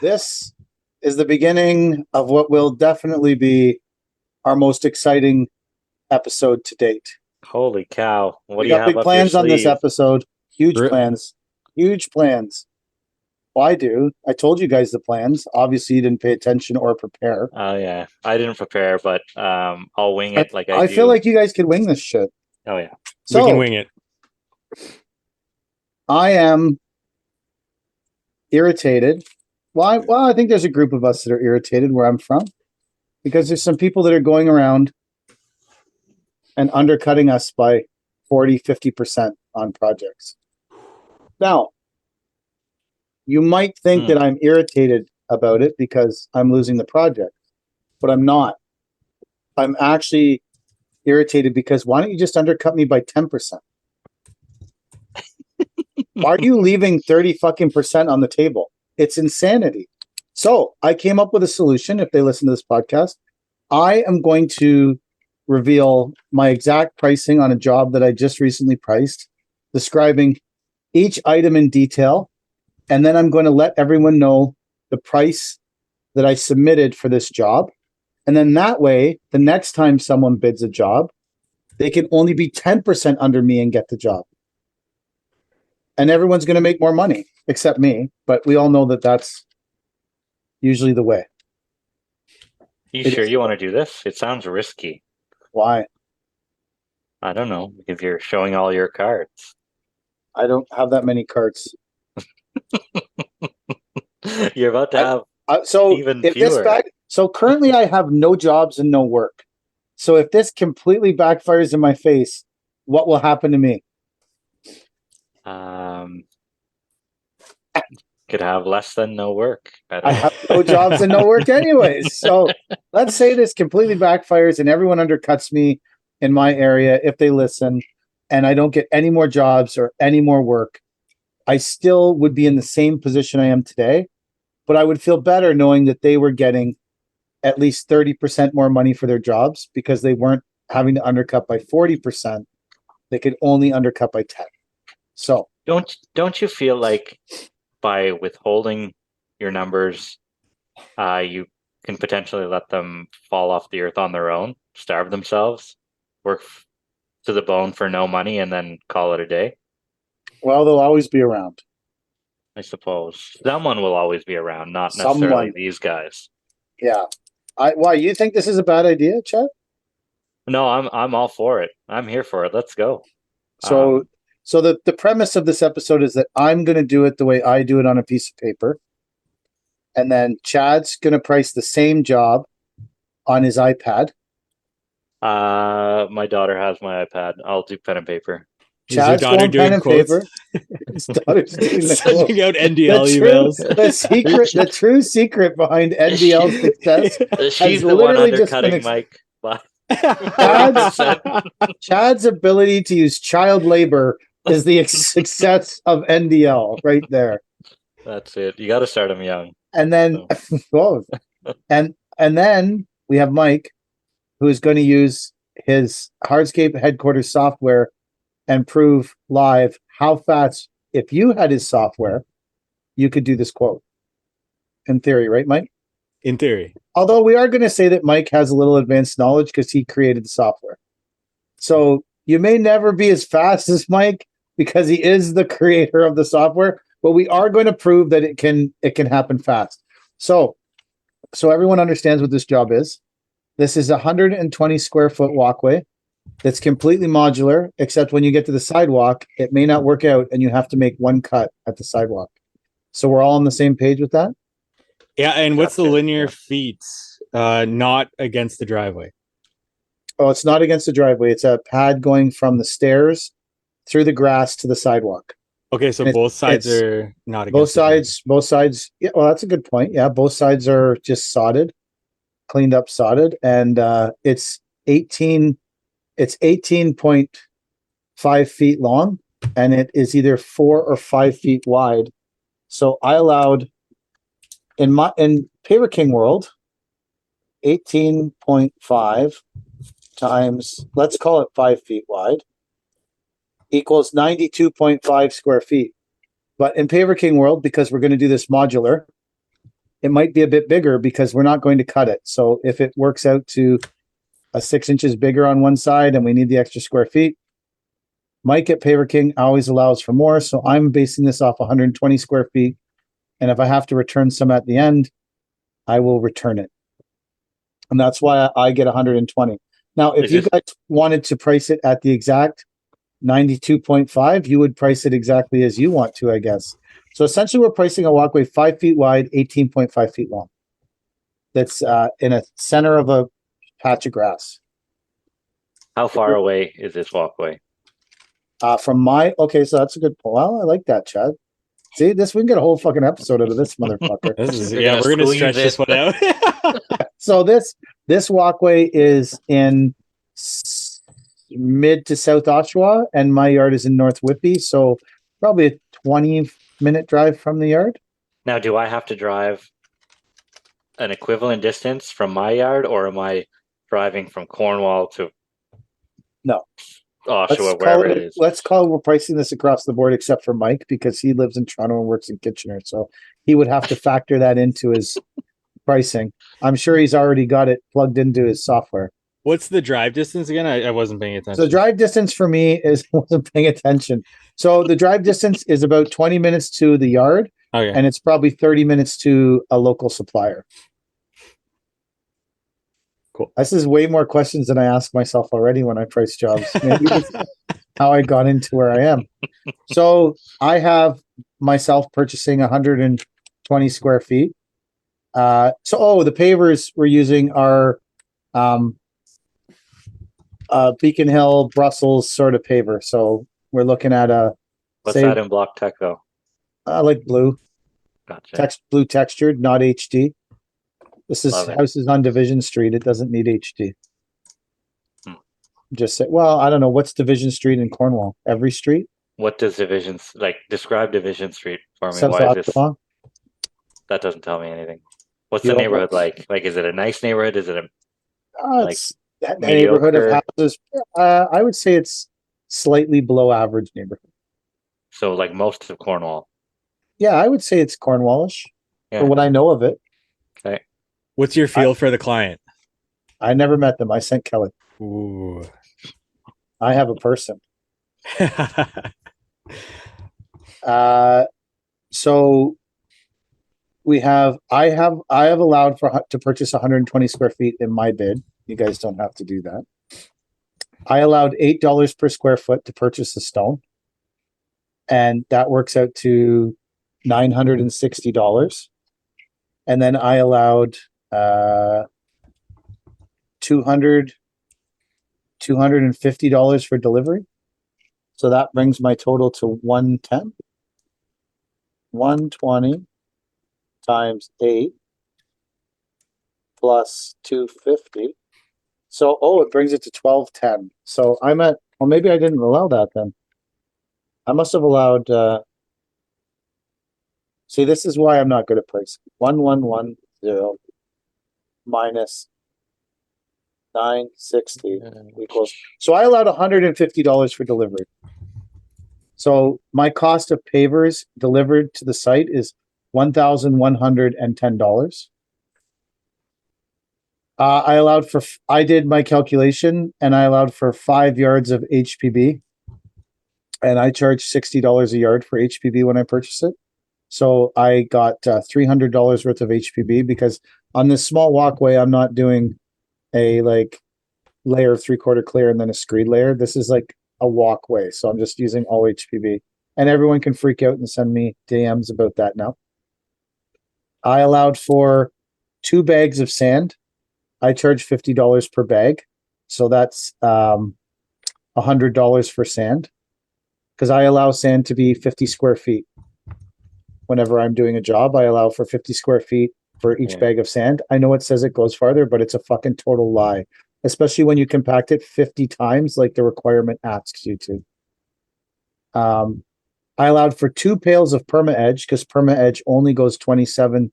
This is the beginning of what will definitely be our most exciting episode to date. Holy cow. What We do you got have big up your plans on this sleeve? episode. Huge Re- plans. Huge plans. Well, I do. I told you guys the plans. Obviously, you didn't pay attention or prepare. Oh yeah. I didn't prepare, but I'll wing I, it like I I feel do. like you guys could wing this shit. Oh yeah. We can So, wing it. I am irritated. I think there's a group of us that are irritated where I'm from because there's some people that are going around and undercutting us by 40-50% on projects. Now, you might think that I'm irritated about it because I'm losing the project, but I'm not. I'm actually irritated because why don't you just undercut me by 10%? Why are you leaving 30 fucking percent on the table? It's insanity. So I came up with a solution. If they listen to this podcast, I am going to reveal my exact pricing on a job that I just recently priced, describing each item in detail. And then I'm going to let everyone know the price that I submitted for this job. And then that way, the next time someone bids a job, they can only be 10% under me and get the job. And everyone's going to make more money, except me. But we all know that that's usually the way. You sure you want to do this? It sounds risky. Why? I don't know, because you're showing all your cards. I don't have that many cards. You're about to have so even if fewer. So currently I have no jobs and no work. So if this completely backfires in my face, what will happen to me? Could have less than no work. I have no jobs and no work anyways. So let's say this completely backfires and everyone undercuts me in my area if they listen and I don't get any more jobs or any more work. I still would be in the same position I am today, but I would feel better knowing that they were getting at least 30% more money for their jobs because they weren't having to undercut by 40%. They could only undercut by 10. So don't you feel like by withholding your numbers, you can potentially let them fall off the earth on their own, starve themselves, work to the bone for no money, and then call it a day? Well, they'll always be around. I suppose someone will always be around, not necessarily these guys. Yeah. Why, you think this is a bad idea, Chet? No, I'm all for it. I'm here for it. Let's go. So the premise of this episode is that I'm going to do it the way I do it on a piece of paper. And then Chad's going to price the same job on his iPad. My daughter has my iPad. I'll do pen and paper. Chad's going pen and paper. His daughter's doing the sending out NDL emails. The true secret behind NDL success. She's the one undercutting Mike. Chad's ability to use child labor is the success of NDL right there. That's it. You got to start him young. And then, and then we have Mike, who is going to use his Hardscape headquarters software and prove live how fast, if you had his software, you could do this quote. In theory, right, Mike? In theory. Although we are going to say that Mike has a little advanced knowledge because he created the software. So you may never be as fast as Mike because he is the creator of the software, but we are going to prove that it can happen fast. So everyone understands what this job is. This is a 120 square foot walkway that's completely modular, except when you get to the sidewalk, it may not work out and you have to make one cut at the sidewalk. So we're all on the same page with that? Yeah, and what's the linear feet not against the driveway? Oh, it's not against the driveway. It's a pad going from the stairs through the grass to the sidewalk. Okay, so both sides are not against both sides. Yeah, well, that's a good point. Yeah, both sides are just sodded, cleaned up sodded, and it's 18.5 feet long, and it is either 4 or 5 feet wide. So I allowed in Paper King world, 18.5 times, let's call it 5 feet wide, equals 92.5 square feet. But in Paper King world, because we're going to do this modular, it might be a bit bigger because we're not going to cut it. So if it works out to a 6 inches bigger on one side and we need the extra square feet, Mike at Paver King always allows for more. So I'm basing this off 120 square feet. And if I have to return some at the end, I will return it. And that's why I get 120. Now, if you guys wanted to price it at the exact 92.5, you would price it exactly as you want to, I guess. So essentially, we're pricing a walkway 5 feet wide, 18.5 feet long. That's in a center of a patch of grass. How far away is this walkway? Okay, so that's a good point. Well, I like that, Chad. See, this we can get a whole fucking episode out of this motherfucker. We're gonna stretch this one out. So this walkway is in mid to South Oshawa, and my yard is in North Whitby, so probably a 20-minute drive from the yard. Now, do I have to drive an equivalent distance from my yard, or am I driving from Cornwall to No. Oshawa, wherever it is? Let's call we're pricing this across the board, except for Mike, because he lives in Toronto and works in Kitchener, so he would have to factor that into his pricing. I'm sure he's already got it plugged into his software. What's the drive distance again? I wasn't paying attention. So drive distance for me wasn't paying attention. So the drive distance is about 20 minutes to the yard, Okay. and it's probably 30 minutes to a local supplier. Cool. This is way more questions than I ask myself already when I price jobs. Maybe it's how I got into where I am. So I have myself purchasing 120 square feet. The pavers we're using are Beacon Hill, Brussels sort of paver. So we're looking at What's that in block tech though? Like blue. Gotcha. Blue textured, not HD. This house is on Division Street. It doesn't need HD. Just say, well, I don't know. What's Division Street in Cornwall? Every street? What does describe Division Street for me? South Why is this? Oshawa? That doesn't tell me anything. What's the neighborhood like? Like, is it a nice neighborhood? Is it a it's that neighborhood of houses? I would say it's slightly below average neighborhood. So like most of Cornwall? Yeah, I would say it's Cornwallish Yeah. for what I know of it. Okay. What's your feel for the client? I never met them. I sent Kelly. Ooh. I have a person. So I have allowed to purchase 120 square feet in my bid. You guys don't have to do that. I allowed $8 per square foot to purchase the stone, and that works out to $960. And then I allowed $250 for delivery. So that brings my total to 110. 120 times 8 plus 250. So, it brings it to 1210. So I'm at, well, maybe I didn't allow that then. I must have allowed, see, this is why I'm not good at pricing. 1110 minus 960 equals. So I allowed $150 for delivery. So my cost of pavers delivered to the site is $1,110. I did my calculation and I allowed for 5 yards of HPB, and I charged $60 a yard for HPB when I purchased it. So I got $300 worth of HPB, because on this small walkway, I'm not doing a layer of 3/4 clear and then a screed layer. This is like a walkway. So I'm just using all HPB, and everyone can freak out and send me DMs about that now. I allowed for 2 bags of sand. I charge $50 per bag. So that's $100 for sand, because I allow sand to be 50 square feet. Whenever I'm doing a job, I allow for 50 square feet for each bag of sand. I know it says it goes farther, but it's a fucking total lie, especially when you compact it 50 times like the requirement asks you to. I allowed for 2 pails of perma edge, because perma edge only goes 27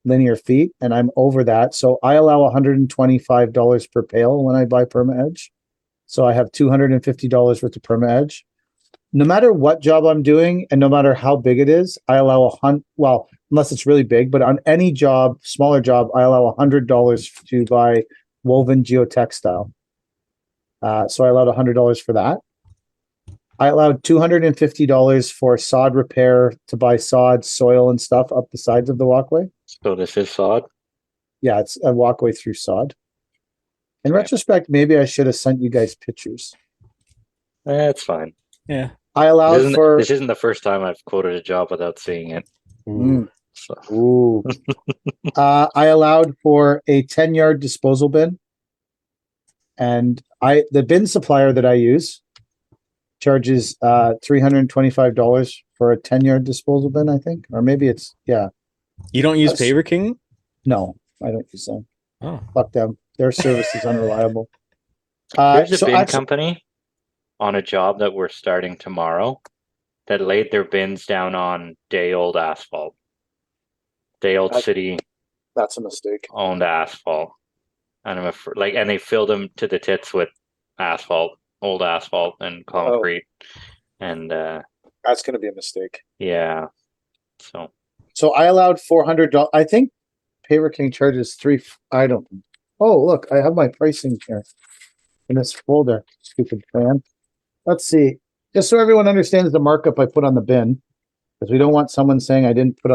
linear feet, and I'm over that. So I allow $125 per pail when I buy perma edge. So I have $250 worth of perma edge. No matter what job I'm doing and no matter how big it is, I allow unless it's really big. But on any job, smaller job, I allow $100 to buy woven geotextile. So I allowed $100 for that. I allowed $250 for sod repair to buy sod, soil, and stuff up the sides of the walkway. So this is sod? Yeah, it's a walkway through sod. In Okay. retrospect, maybe I should have sent you guys pictures. That's fine. Yeah. I allowed for... This isn't the first time I've quoted a job without seeing it. Mm. So. Ooh. I allowed for a 10-yard disposal bin. And the bin supplier that I use charges $325 for a 10-yard disposal bin, I think. Or maybe it's, yeah. You don't use Paver King? No, I don't use them. Oh. Fuck them. Their service is unreliable. There's a bin company on a job that we're starting tomorrow that laid their bins down on day-old asphalt. Day-old city. That's a mistake. Owned asphalt. And and they filled them to the tits with asphalt, old asphalt and concrete. Oh. And that's going to be a mistake. Yeah. So I allowed $400. I think Paver King charges I don't. Oh, look, I have my pricing here in this folder. Stupid fan. Let's see. Just so everyone understands the markup I put on the bin, because we don't want someone saying I didn't put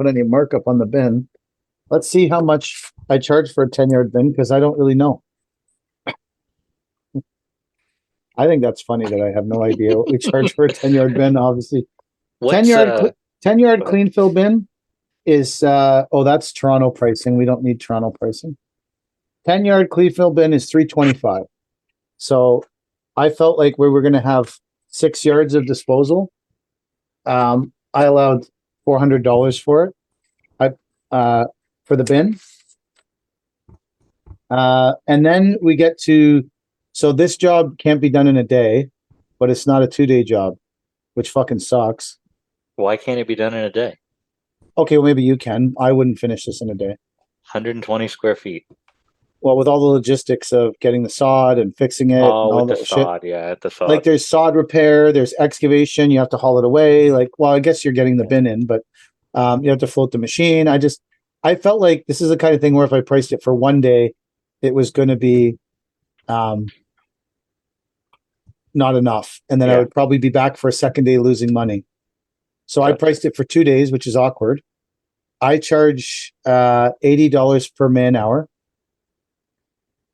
any markup on the bin. Let's see how much I charge for a 10-yard bin, because I don't really know. I think that's funny that I have no idea what we charge for a 10-yard bin, obviously. 10-yard clean fill bin is, that's Toronto pricing. We don't need Toronto pricing. 10-yard clean fill bin is $325. So I felt like we were going to have 6 yards of disposal. I allowed $400 for it. For the bin. And then we get to, so this job can't be done in a day, but it's not a 2-day job, which fucking sucks. Why can't it be done in a day? Okay, well, maybe you can. I wouldn't finish this in a day. 120 square feet. Well, with all the logistics of getting the sod and fixing it. And all with the sod, yeah, the sod. Like there's sod repair, there's excavation, you have to haul it away. Like, well, I guess you're getting the bin in, but you have to float the machine. I felt like this is the kind of thing where if I priced it for one day, it was going to be not enough. And then I would probably be back for a second day losing money. So I priced it for 2 days, which is awkward. I charge $80 per man hour.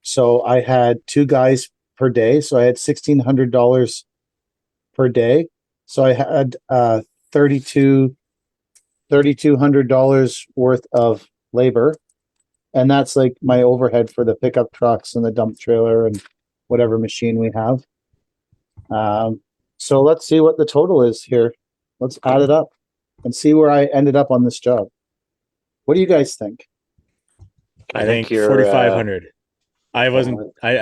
So I had 2 guys per day. So I had $1,600 per day. So I had $3,200 worth of labor. And that's like my overhead for the pickup trucks and the dump trailer and whatever machine we have. So let's see what the total is here. Let's add it up and see where I ended up on this job. What do you guys think? I think you're 4,500. I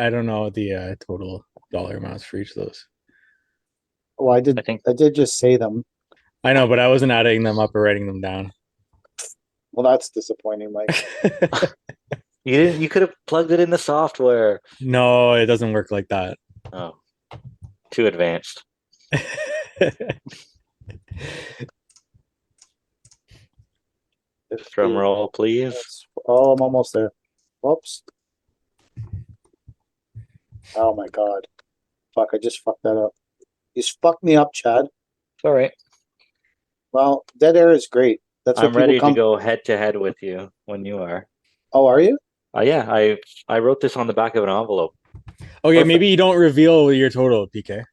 don't know the total dollar amounts for each of those. Well, I did just say them. I know, but I wasn't adding them up or writing them down. Well, that's disappointing, Mike. You could have plugged it in the software. No, it doesn't work like that. Oh, too advanced. Drum roll, please. Oh, I'm almost there. Whoops. Oh my god. Fuck, I just fucked that up. You fucked me up, Chad. It's all right. Well, dead air is great. That's what I'm ready to go head to head with you when you are. Oh, are you? Yeah, I wrote this on the back of an envelope. Okay, perfect. Maybe you don't reveal your total, PK.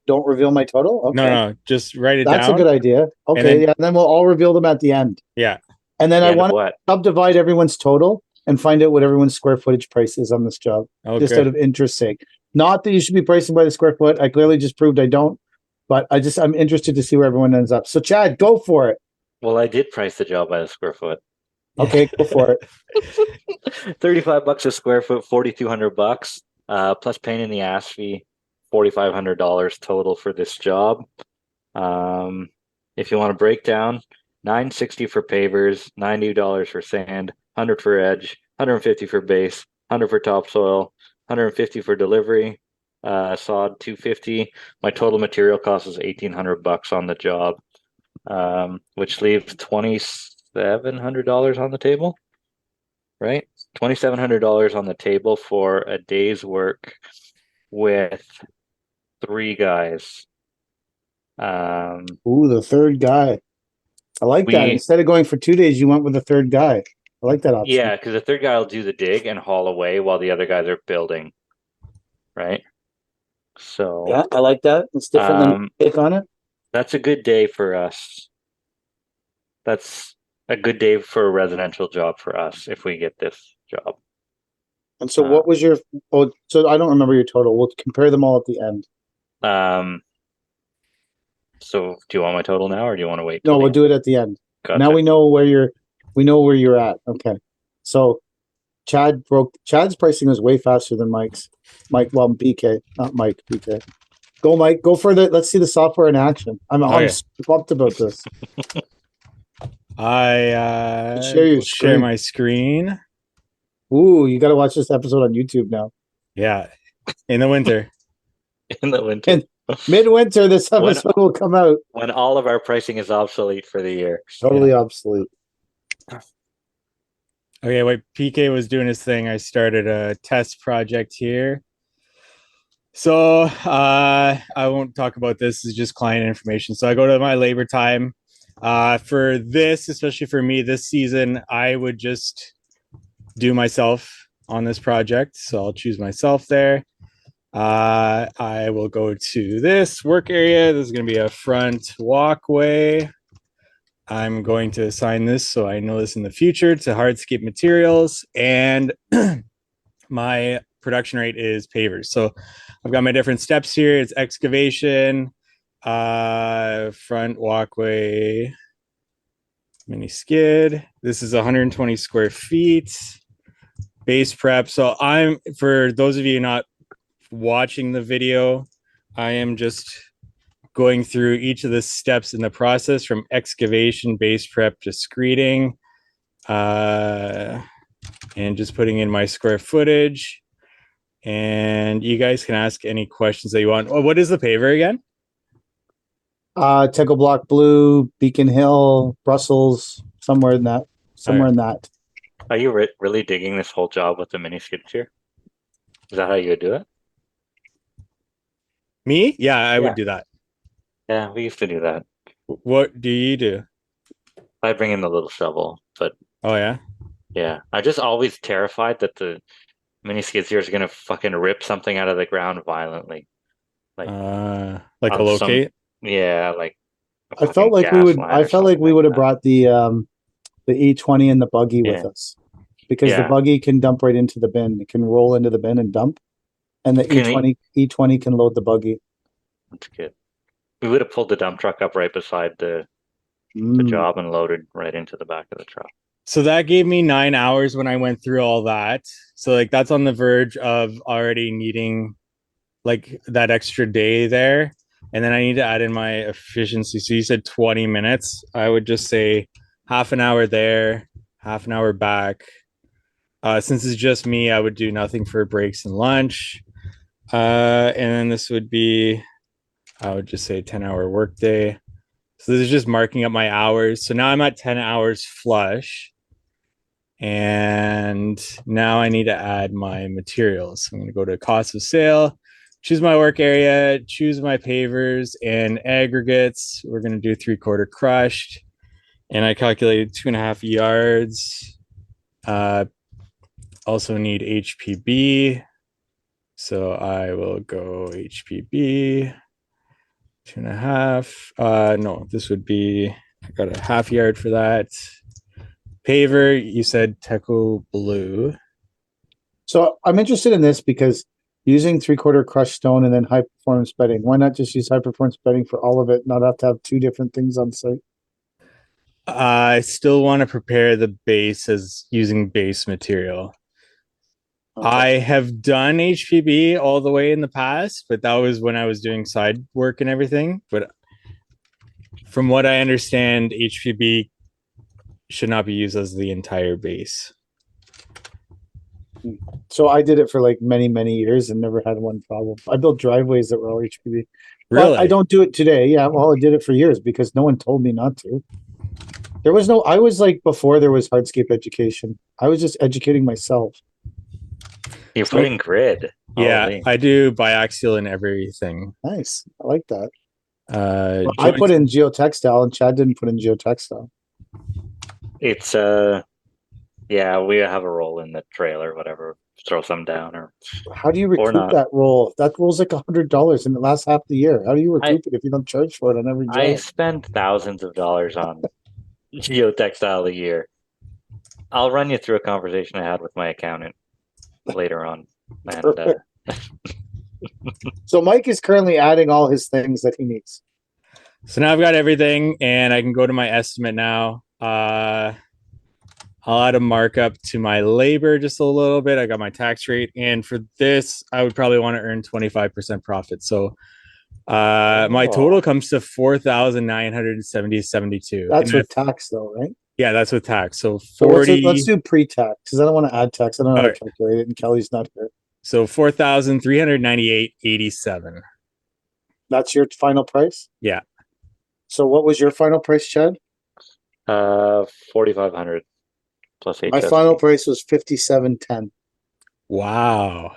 Don't reveal my total? Okay. No, just write it down. That's a good idea. Okay, and then we'll all reveal them at the end. Yeah. And then I want to subdivide everyone's total and find out what everyone's square footage price is on this job. Okay. Just out of interest's sake. Not that you should be pricing by the square foot. I clearly just proved I don't. But I'm interested to see where everyone ends up. So Chad, go for it. Well, I did price the job by the square foot. Okay, go for it. $35 a square foot, $4,200, plus pain in the ass fee, $4,500 total for this job. If you want to break down, $960 for pavers, $90 for sand, $100 for edge, $150 for base, $100 for topsoil, $150 for delivery, sod $250. My total material cost is $1,800 on the job. which leaves $2,700 on the table, right? $2,700 on the table for a day's work with 3 guys. Ooh, the third guy. I like that. Instead of going for 2 days, you went with the third guy. I like that option. Yeah, because the third guy will do the dig and haul away while the other guys are building, right? So yeah, I like that. It's different than take on it. That's a good day for us. That's a good day for a residential job for us if we get this job. And so, what was your? Oh, so I don't remember your total. We'll compare them all at the end. So do you want my total now, or do you want to wait? No, we'll do it at the end. Gotcha. Now we know where you're at. Okay. So Chad's pricing was way faster than Mike's. Well, BK, not Mike, BK. Go, Mike. Go for the. Let's see the software in action. I'm pumped about this. I share my screen. Ooh, you got to watch this episode on YouTube now. Yeah, in the winter. Midwinter, this episode will come out when all of our pricing is obsolete for the year. Totally obsolete. Okay, while PK was doing his thing, I started a test project here. So I won't talk about this. It's just client information. So I go to my labor time. For this, especially for me this season, I would just do myself on this project. So I'll choose myself there. I will go to this work area. This is going to be a front walkway. I'm going to assign this so I know this in the future to hardscape materials. And my production rate is pavers. So I've got my different steps here. It's excavation, front walkway, mini skid. This is 120 square feet. Base prep. So for those of you not watching the video, I am just going through each of the steps in the process from excavation, base prep to screeding, and just putting in my square footage. And you guys can ask any questions that you want. Oh, what is the paver again? Techo Block Blue, Beacon Hill, Brussels, somewhere in that. Are you really digging this whole job with the mini skid steer? Is that how you would do it? Me? Yeah, I would do that. Yeah, we used to do that. What do you do? I bring in the little shovel, but oh yeah, yeah. I'm just always terrified that the mini skid steer is gonna fucking rip something out of the ground violently, like a locate. Like I felt like we would. I felt like we would have brought the E20 and the buggy with us, because the buggy can dump right into the bin. It can roll into the bin and dump, and the E20 can load the buggy. That's good. We would have pulled the dump truck up right beside the job and loaded right into the back of the truck. So that gave me 9 hours when I went through all that. So like that's on the verge of already needing like that extra day there. And then I need to add in my efficiency. So you said 20 minutes. I would just say half an hour there, half an hour back. Since it's just me, I would do nothing for breaks and lunch. And then this would be, I would just say 10-hour workday. So this is just marking up my hours. So now I'm at 10 hours flush. And now I need to add my materials. I'm going to go to cost of sale, choose my work area, choose my pavers and aggregates. We're going to do 3/4 crushed. And I calculated 2.5 yards. Also need HPB. So I will go HPB 2.5. No, this would be, I got a half yard for that. Paver, you said Techo Blue. So I'm interested in this because using 3/4 crushed stone and then high performance bedding. Why not just use high performance bedding for all of it, not have to have two different things on site? I still want to prepare the base as using base material. Okay. I have done HPB all the way in the past, but that was when I was doing side work and everything. But from what I understand, HPB should not be used as the entire base. So I did it for like many years and never had one problem. I built driveways that were all HPB. Really? But I don't do it today. Yeah, well, I did it for years because no one told me not to. I was like before there was hardscape education. I was just educating myself. You're putting grid. Yeah, Holy. I do biaxial and everything. Nice. I like that. Uh, I put in geotextile and Chad didn't put in geotextile. It's yeah, we have a roll in the trailer, whatever. Throw some down or How do you recoup not. that roll? That roll's like $100 and it lasts half the year. How do you recoup it if you don't charge for it on every I job? spend thousands of dollars on geotextile a year. I'll run you through a conversation I had with my accountant later on. And So Mike is currently adding all his things that he needs. So now I've got everything, and I can go to my estimate now. I'll add a markup to my labor just a little bit. I got my tax rate, and for this, I would probably want to earn 25% profit. So my total comes to 4,970.72. That's with tax, though, right? Yeah, that's with tax. So So 40. let's do pre-tax because I don't want to add tax. I don't know how to Alright. calculate it, and Kelly's not here. So 4,398.87. That's your final price? Yeah. So what was your final price, Chad? 4,500 plus HST. My final price was $57.10. Wow.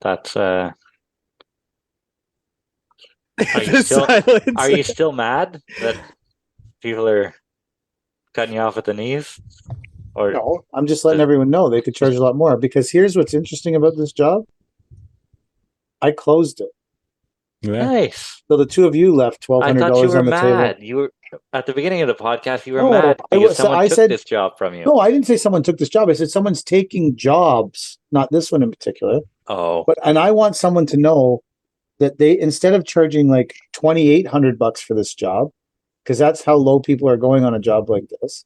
That's The silence. are you still mad that people are cutting you off at the knees? Or No, I'm just letting everyone know they could charge a lot more because here's what's interesting about this job. I closed it. Yeah. nice. So the two of you left I thought you $1,200 were on the mad. table. You were at the beginning of the podcast. You were No, mad I because was- someone I took said- this job from you. No, I didn't say someone took this job. I said someone's taking jobs, not this one in particular. Oh, And I want someone to know that they, instead of charging like $2,800 for this job, because that's how low people are going on a job like this,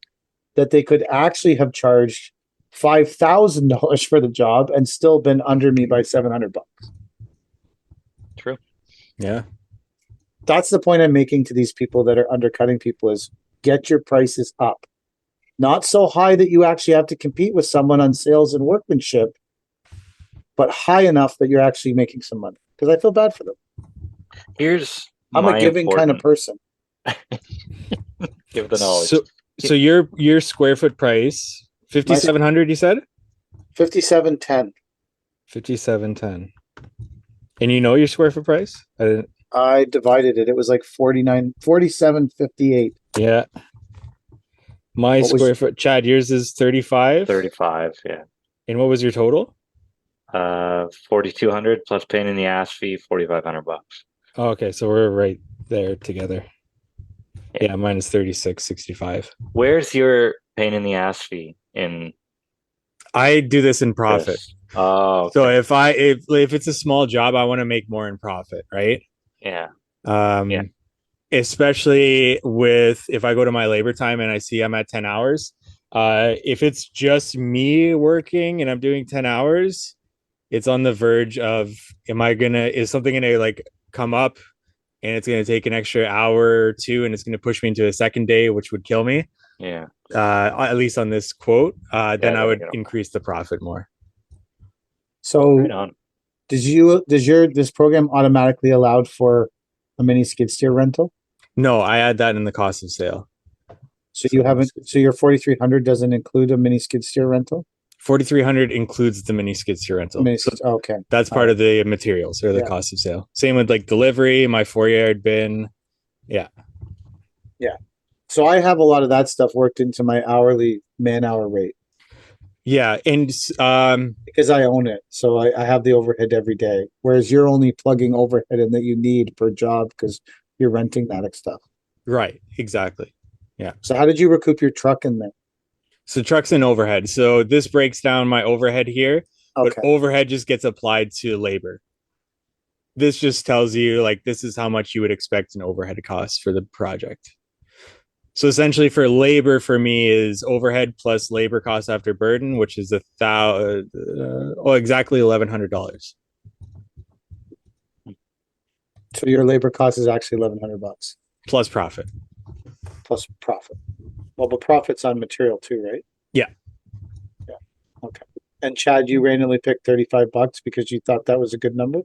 that they could actually have charged $5,000 for the job and still been under me by $700. true. Yeah. That's the point I'm making to these people that are undercutting people is get your prices up. Not so high that you actually have to compete with someone on sales and workmanship, but high enough that you're actually making some money. Because I feel bad for them. Here's I'm my a giving kind of person. Give the knowledge. So your square foot price 5,700. You said $57.10. 5,710. And you know your square foot price? I didn't. I divided it. It was like 47.58. Yeah. My What was- square foot. Chad, yours is 35. 35. Yeah. And what was your total? 4,200 plus pain in the ass fee. $4,500. Oh, okay, so we're right there together. Yeah. Yeah, mine is 36.65. Where's your pain in the ass fee in I do this in profit. this? Oh, So if it's a small job, I want to make more in profit, right? yeah. Yeah. Especially with if I go to my labor time and I see I'm at 10 hours. If it's just me working and I'm doing 10 hours, it's on the verge of is something gonna like come up and it's gonna take an extra hour or two and it's gonna push me into a second day, which would kill me. Yeah. At least on this quote, then I would get 'em. increase the profit more. So Right on. this program automatically allowed for a mini skid steer rental? No, I add that in the cost of sale. So your 4,300 doesn't include a mini skid steer rental? 4,300 includes the mini skid steer rental. So Okay. that's part of the materials or the cost of sale. Same with like delivery, my 4-yard bin. Yeah. So I have a lot of that stuff worked into my hourly man-hour rate Yeah. And because I own it. So I have the overhead every day. Whereas you're only plugging overhead in that you need per job because you're renting that stuff. right, exactly. So how did you recoup your truck in there? So trucks and overhead. So this breaks down my overhead here, but Okay. overhead just gets applied to labor. This just tells you like this is how much you would expect an overhead cost for the project. So essentially for labor for me is overhead plus labor cost after burden, which is exactly $1,100. So your labor cost is actually $1,100 Plus profit. plus profit. Well, but profit's on material too, right? Yeah. Okay. And Chad, you randomly picked $35 because you thought that was a good number?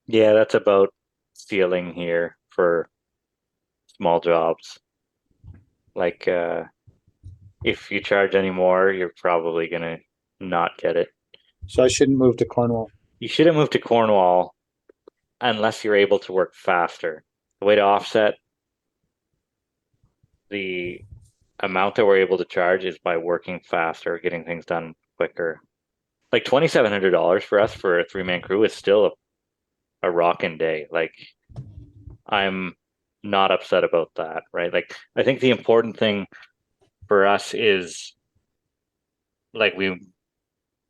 Yeah, that's about ceiling here for small jobs. Like, if you charge any more, you're probably gonna not get it. So I shouldn't move to Cornwall. You shouldn't move to Cornwall unless you're able to work faster. The way to offset the amount that we're able to charge is by working faster, getting things done quicker. Like $2,700 for us for a 3-man crew is still a rockin' day. Like, I'm not upset about that, right? Like, I think the important thing for us is like we're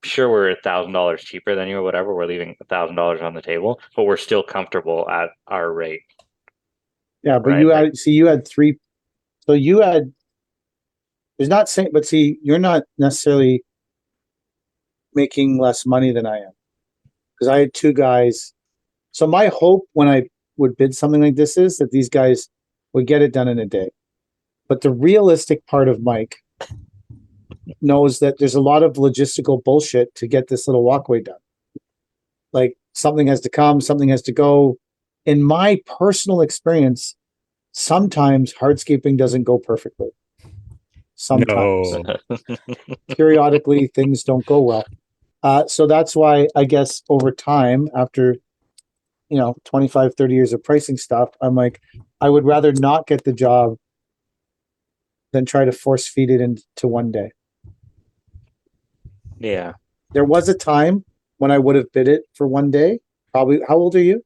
$1,000 cheaper than you or whatever. We're leaving $1,000 on the table, but we're still comfortable at our rate, Yeah, but right? Like, you had three. So you had. There's not saying, but see, you're not necessarily making less money than I am because I had two guys. So my hope when I would bid something like this is that these guys would get it done in a day. But the realistic part of Mike knows that there's a lot of logistical bullshit to get this little walkway done. Like something has to come, something has to go. In my personal experience, sometimes hardscaping doesn't go perfectly. Sometimes. No. Periodically, things don't go well. So that's why I guess over time, after 25, 30 years of pricing stuff, I'm like, I would rather not get the job than try to force feed it into one day. yeah, There was a time when I would have bid it for one day. Probably, how old are you?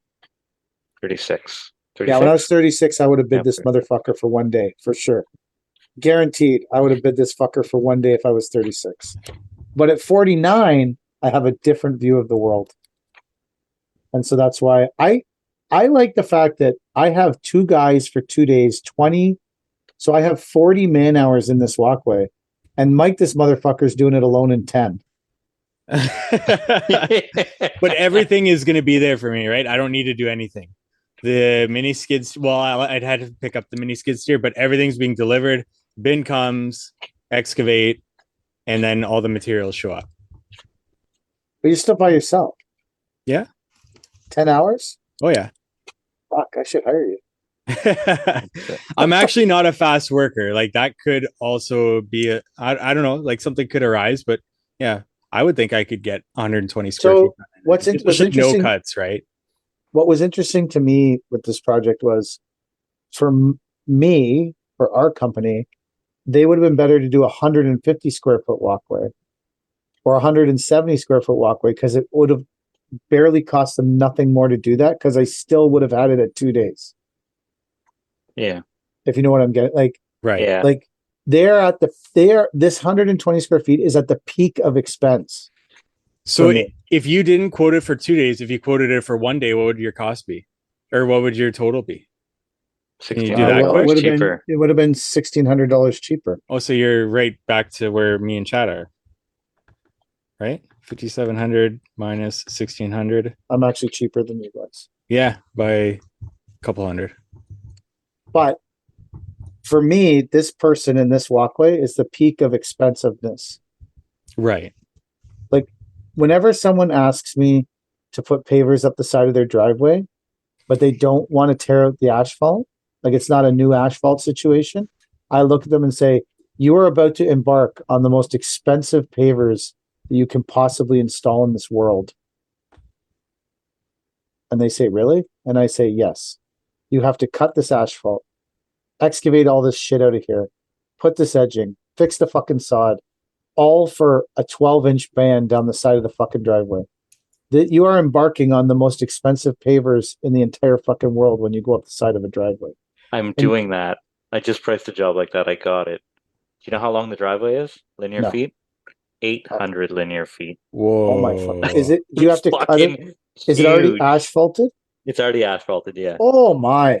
36. Yeah, when I was 36? 36, I would have bid Yeah, this motherfucker for one day, for sure. Guaranteed, I would have bid this fucker for one day if I was 36. But at 49, I have a different view of the world. And so that's why I like the fact that I have two guys for 2 days, 20. So I have 40 man hours in this walkway. And Mike, this motherfucker's doing it alone in 10. But everything is going to be there for me, right? I don't need to do anything. The mini skids, well, I'd had to pick up the mini skid steer, but everything's being delivered. Bin comes, excavate, and then all the materials show up. But you're still by yourself. Yeah. 10 hours? Oh, yeah. Fuck, I should hire you. I'm actually not a fast worker. Like that could also be I don't know, like something could arise, but yeah, I would think I could get 120 square So feet. what's Especially no interesting? cuts, right? What was interesting to me with this project was for me, for our company, they would have been better to do a 150 square foot walkway or 170 square foot walkway because it would have barely cost them nothing more to do that because I still would have had it at 2 days. yeah, If you know what I'm getting, Right. yeah. like this 120 square feet is at the peak of expense. So for me. if you didn't quote it for 2 days, if you quoted it for one day, what would your cost be? Or what would your total be? Can you do that Well, quick? it would have been $1,600 cheaper. Oh, so you're right back to where me and Chad are. Right? 5,700 minus 1,600. I'm actually cheaper than you guys. Yeah, by a couple hundred. But for me, this person in this walkway is the peak of expensiveness. Right. Like whenever someone asks me to put pavers up the side of their driveway, but they don't want to tear out the asphalt, like it's not a new asphalt situation, I look at them and say, you are about to embark on the most expensive pavers that you can possibly install in this world. And they say, really? And I say, yes. You have to cut this asphalt, excavate all this shit out of here, put this edging, fix the fucking sod, all for a 12-inch band down the side of the fucking driveway. That you are embarking on the most expensive pavers in the entire fucking world when you go up the side of a driveway. I'm doing that. I just priced a job like that. I got it. Do you know how long the driveway is? Linear No. feet? 800 linear feet. Whoa. Oh my fuck. Is it, do you have to cut it? Fucking Is it already huge. asphalted? It's already asphalted, yeah. Oh my.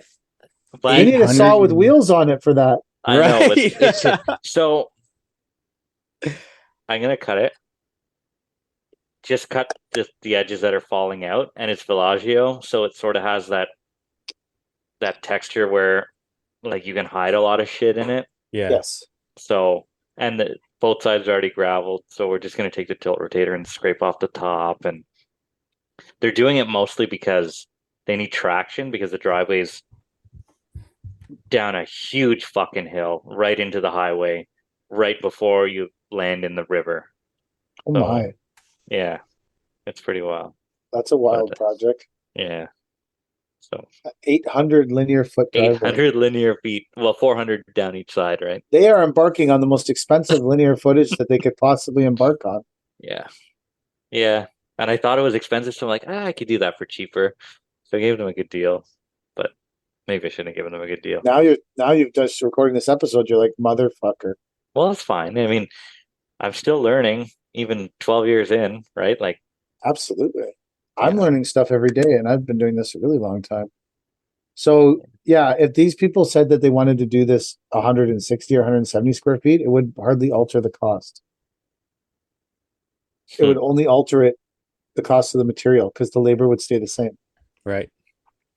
But You need a saw 800 with wheels on it for that. I know. Right. So I'm gonna cut it. Just cut the edges that are falling out, and it's Villaggio, so it sort of has that texture where like you can hide a lot of shit in it. Yeah. Yes. So and both sides are already graveled, so we're just gonna take the tilt rotator and scrape off the top. And they're doing it mostly because they need traction because the driveway's down a huge fucking hill right into the highway right before you land in the river. Oh So, my, yeah, it's pretty wild. that's a wild But, project. Yeah. So 800 linear foot driveway. 800 linear feet. Well, 400 down each side, right? They are embarking on the most expensive linear footage that they could possibly embark on. Yeah. Yeah. And I thought it was expensive, so I'm like, I could do that for cheaper. So I gave them a good deal. But maybe I shouldn't have given them a good deal. Now you've just recording this episode. You're like, motherfucker. Well, it's fine. I mean, I'm still learning, even 12 years in, right? Like, Absolutely. I'm Yeah. learning stuff every day, and I've been doing this a really long time. So yeah, if these people said that they wanted to do this 160 or 170 square feet, it would hardly alter the cost. It would only alter the cost of the material, because the labor would stay the same. Right.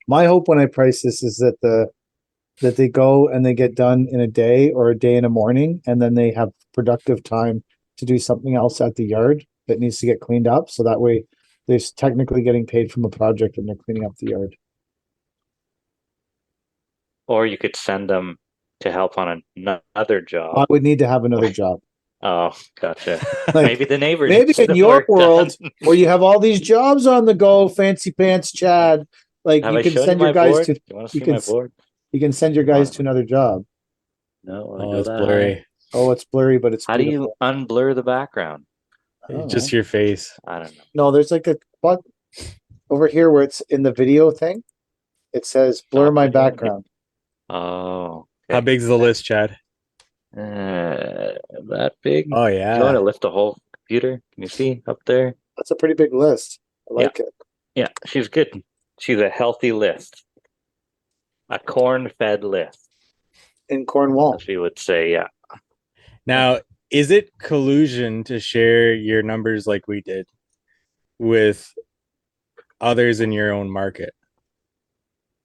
My hope when I price this is that they go and they get done in a day or a day in a morning, and then they have productive time to do something else at the yard that needs to get cleaned up. So that way they're technically getting paid from a project and they're cleaning up the yard. or you could send them to help on another I job. would need to have another job. Oh, gotcha. Like, Maybe the neighbor maybe needs in some your work world done. where you have all these jobs on the go, fancy pants, Chad, like Have you I can shown you send your my guys board? to, You want to you see can, my board? you can send your guys to another job. No, I Oh, go it's that blurry. high. Oh, it's blurry, but it's How do beautiful. you unblur the background? I don't Just know. your face. I don't know. No, there's like a button over here where it's in the video thing. It says blur Stop my video? background. Oh, How okay. big's the list, Chad? That big? Oh Do you want yeah. to lift the whole computer? Can you see up there? That's a pretty big list. I like it. Yeah, she's good. She's a healthy list. A corn-fed list, In Cornwall. as we would say. Yeah. Now, is it collusion to share your numbers like we did with others in your own market?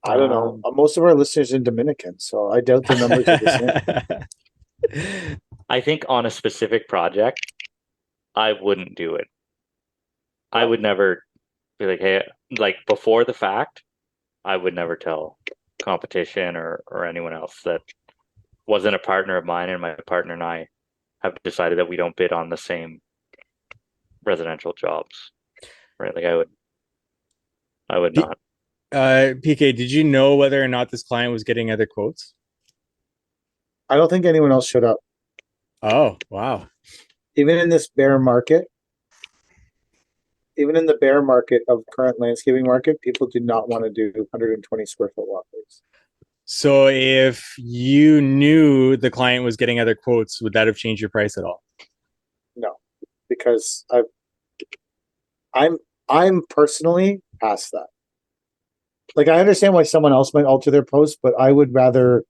I don't know. Most of our listeners are in Dominican, so I doubt their numbers are the same. I think on a specific project, I wouldn't do it. I would never be like, hey, like before the fact, I would never tell competition or anyone else that wasn't a partner of mine, and my partner and I have decided that we don't bid on the same residential jobs. Right? Like I would not. PK, did you know whether or not this client was getting other quotes? I don't think anyone else showed up. Oh, wow. Even in this bear market, even in the bear market of current landscaping market, people do not want to do 120 square foot walkways. So if you knew the client was getting other quotes, would that have changed your price at all? No, because I'm personally past that. Like, I understand why someone else might alter their post, but I would rather,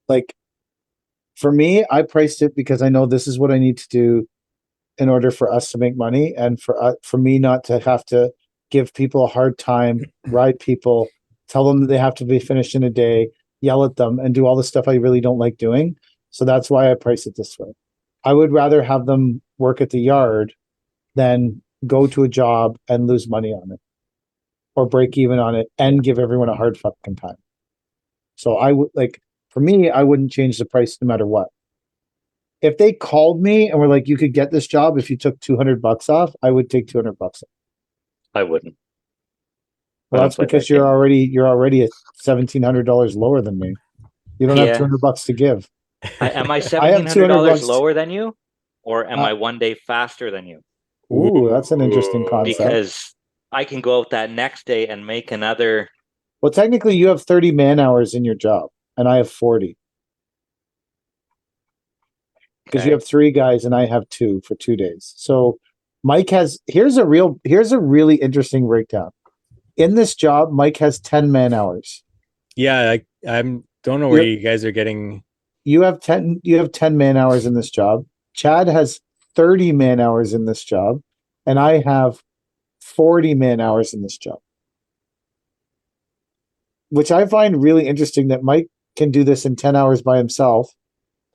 like, for me, I priced it because I know this is what I need to do in order for us to make money, and for me not to have to give people a hard time, ride people, tell them that they have to be finished in a day, yell at them, and do all the stuff I really don't like doing. So that's why I price it this way. I would rather have them work at the yard than go to a job and lose money on it, or break even on it and give everyone a hard fucking time. So I would, like, for me, I wouldn't change the price no matter what. If they called me and were like, you could get this job if you took $200 off, I would take $200 off. I wouldn't. Well, that's because you're already at $1,700 lower than me. You don't have $200 to give. Am I I have $1,700 $200 lower than you, or am I one day faster than you? Ooh, that's an interesting concept. Because I can go out that next day and make another. Well, technically, you have 30 man hours in your job, and I have 40. Because you have 3 guys and I have 2 for 2 days. So Mike here's a really interesting breakdown. In this job, Mike has 10 man hours. Yeah, I don't know where you guys are getting. You have 10 man hours in this job. Chad has 30 man hours in this job, and I have 40 man hours in this job. Which I find really interesting that Mike can do this in 10 hours by himself.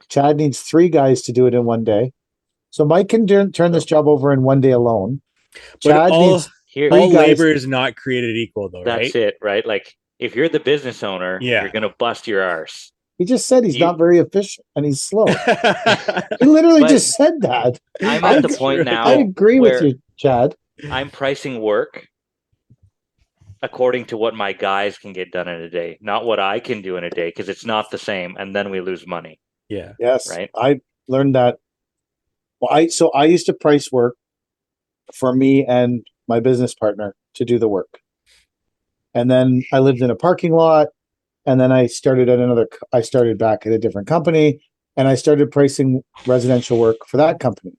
Chad needs 3 guys to do it in one day. So Mike can turn this job over in one day alone. Chad needs here, Free All guys. labor is not created equal, though, that's right? it, right? Like if you're the business owner, Yeah. you're gonna bust your arse. He just said he's You- not very efficient and he's slow. He literally But just said that. I'm I at the That's point really now I agree with where you, Chad. I'm pricing work according to what my guys can get done in a day, not what I can do in a day, because it's not the same, and then we lose money, Yeah. Yes, right? I learned that. Well, I used to price work for me and my business partner to do the work, and then I lived in a parking lot, and then I started at another. I started back at a different company, and I started pricing residential work for that company,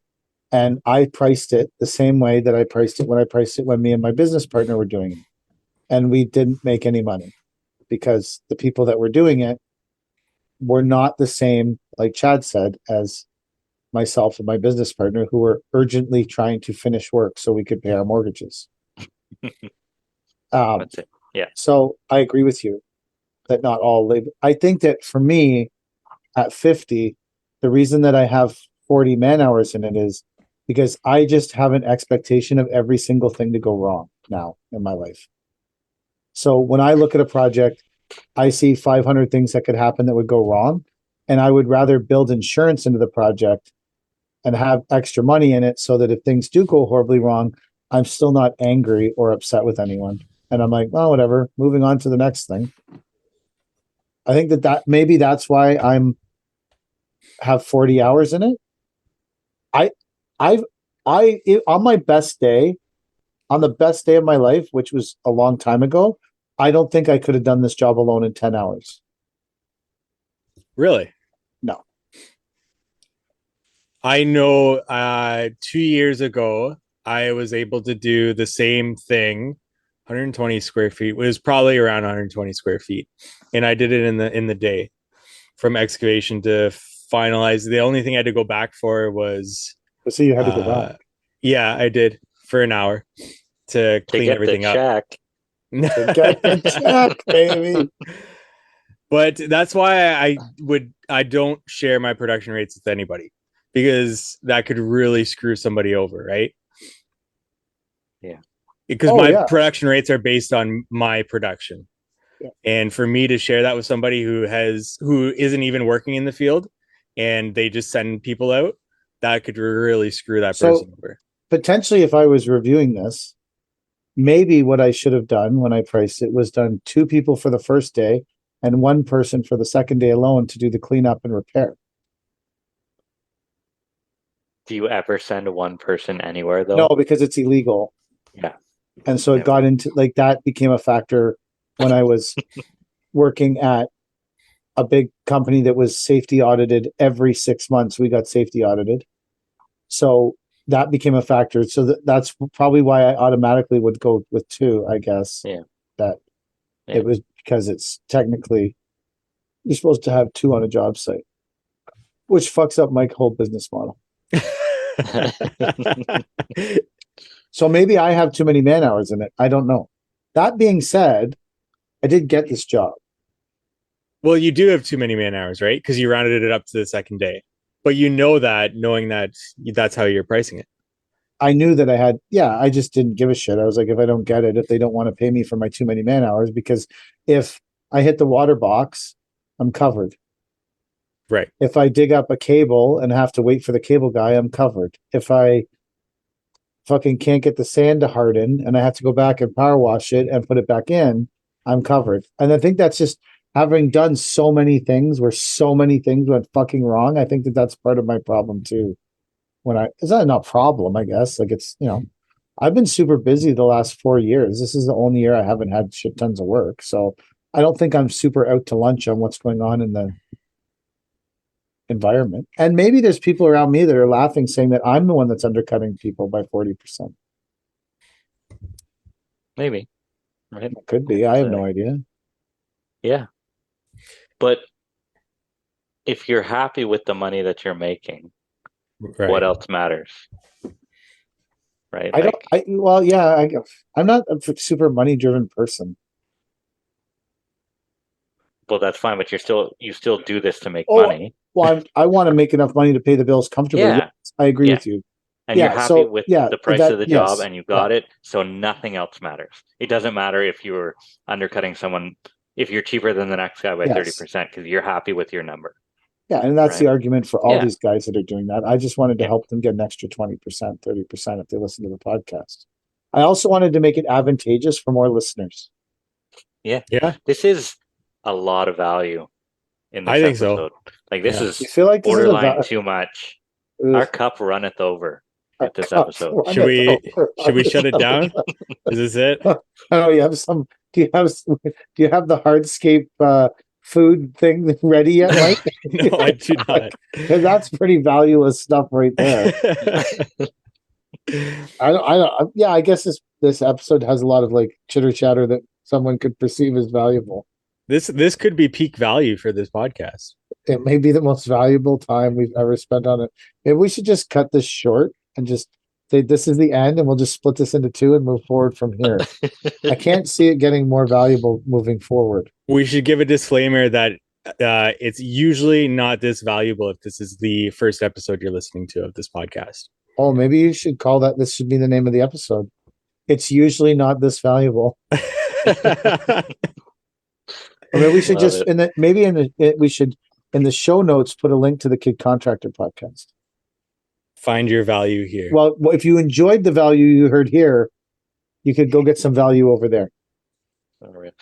and I priced it the same way that I priced it when me and my business partner were doing it, and we didn't make any money because the people that were doing it were not the same, like Chad said, as myself and my business partner, who were urgently trying to finish work so we could pay our mortgages. That's it. Yeah. So I agree with you that not all labor. I think that for me at 50, the reason that I have 40 man hours in it is because I just have an expectation of every single thing to go wrong now in my life. So when I look at a project, I see 500 things that could happen that would go wrong. And I would rather build insurance into the project and have extra money in it so that if things do go horribly wrong, I'm still not angry or upset with anyone. And I'm like, well, whatever, moving on to the next thing. I think that maybe that's why I'm have 40 hours in it. On my best day, on the best day of my life, which was a long time ago, I don't think I could have done this job alone in 10 hours. Really? No. I know 2 years ago, I was able to do the same thing, 120 square feet. It was probably around 120 square feet. And I did it in the day from excavation to finalize. The only thing I had to go back for was So you had to go back. Yeah, I did for an hour to clean get everything the up. check. To get the check, baby. But that's why I don't share my production rates with anybody, because that could really screw somebody over, right? Yeah. Because Oh, my yeah. production rates are based on my production. Yeah. And for me to share that with somebody who isn't even working in the field and they just send people out, that could really screw that person over. Potentially, if I was reviewing this, maybe what I should have done when I priced it was done 2 people for the first day and 1 person for the second day alone to do the cleanup and repair. Do you ever send one person anywhere though? No, because it's illegal. Yeah. And so it got into like that became a factor when I was working at a big company that was safety audited every 6 months. We got safety audited. So that became a factor. So that's probably why I automatically would go with 2, I guess. Yeah. That Yeah. it was because it's technically you're supposed to have 2 on a job site, which fucks up my whole business model. So maybe I have too many man hours in it. I don't know. That being said, I did get this job. Well, you do have too many man hours, right? Because you rounded it up to the second day. But you know that, knowing that that's how you're pricing it. I knew that I just didn't give a shit. I was like, if I don't get it, if they don't want to pay me for my too many man hours, because if I hit the water box, I'm covered. Right. If I dig up a cable and have to wait for the cable guy, I'm covered. If I fucking can't get the sand to harden and I have to go back and power wash it and put it back in, I'm covered. And I think that's just having done so many things where so many things went fucking wrong. I think that's part of my problem too. It's not a problem, I guess. Like it's, I've been super busy the last 4 years. This is the only year I haven't had shit tons of work. So I don't think I'm super out to lunch on what's going on in the environment. And maybe there's people around me that are laughing, saying that I'm the one that's undercutting people by 40%. Maybe. Right. It could be. I have no idea. Yeah. But if you're happy with the money that you're making, Right. what else matters? Right. I'm not a super money driven person. Well, that's fine, but you still do this to make money. Well, I want to make enough money to pay the bills comfortably. Yeah. Yes, I agree with you. and you're happy with the price of the job, yes, and you got it, so nothing else matters. It doesn't matter if you're undercutting someone, if you're cheaper than the next guy by 30%, because you're happy with your number. Yeah, and that's Right. the argument for all Yeah. these guys that are doing that. I just wanted to Yeah. help them get an extra 20%, 30% if they listen to the podcast. I also wanted to make it advantageous for more listeners. Yeah. Yeah. This is a lot of value in this I think so. episode. Like, this Yeah. is You feel like this is borderline too much. Ugh. Our cup runneth over with this Cup episode. runneth Should we over. shut it down? Is this it? I don't know. You have some. Do you have the hardscape food thing ready yet, Mike? No, I do not. Because that's pretty valueless stuff right there. Yeah, I guess this episode has a lot of like chitter chatter that someone could perceive as valuable. This could be peak value for this podcast. It may be the most valuable time we've ever spent on it. Maybe we should just cut this short and just say this is the end, and we'll just split this into two and move forward from here. I can't see it getting more valuable moving forward. We should give a disclaimer that it's usually not this valuable if this is the first episode you're listening to of this podcast. Oh, maybe you should call that. This should be the name of the episode. It's usually not this valuable. Or maybe we should just we should in the show notes put a link to the Kid Contractor podcast. Find your value here. Well, if you enjoyed the value you heard here, you could go get some value over there. All right.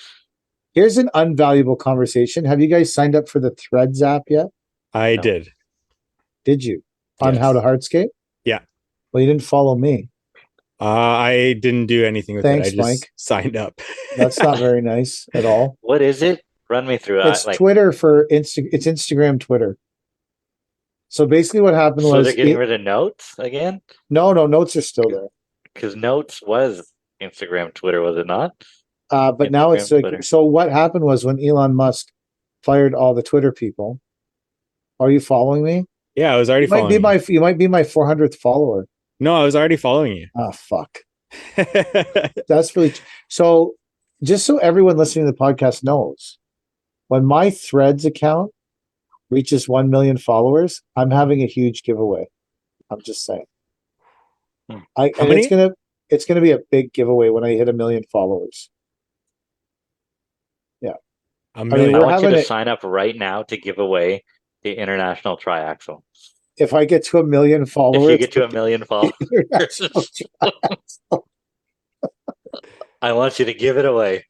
Here's an unvaluable conversation. Have you guys signed up for the Threads app yet? I No. did. Did you? On Yes. how to hardscape? Yeah. Well, you didn't follow me. I didn't do anything with Thanks, it. I just Mike. signed up. That's not very nice at all. What is it? Run me through it. It's Twitter for it's Instagram Twitter. So basically what happened So was they're getting rid of notes again? no, notes are still there. Because notes was Instagram, Twitter, was it not? But now it's Instagram, like, Twitter. so what happened was when Elon Musk fired all the Twitter people. Are you following me? Yeah, I was already following you. You might be my 400th follower. No, I was already following you. Ah, fuck. That's really so. Just so everyone listening to the podcast knows, when my Threads account reaches 1 million followers, I'm having a huge giveaway. I'm just saying. Hmm. And it's gonna be a big giveaway when I hit 1 million followers. Yeah. A million. I we're want you having to it- sign up right now to give away the International Triaxle. If I get to 1 million followers, If you get to 1 million followers, I want you to give it away.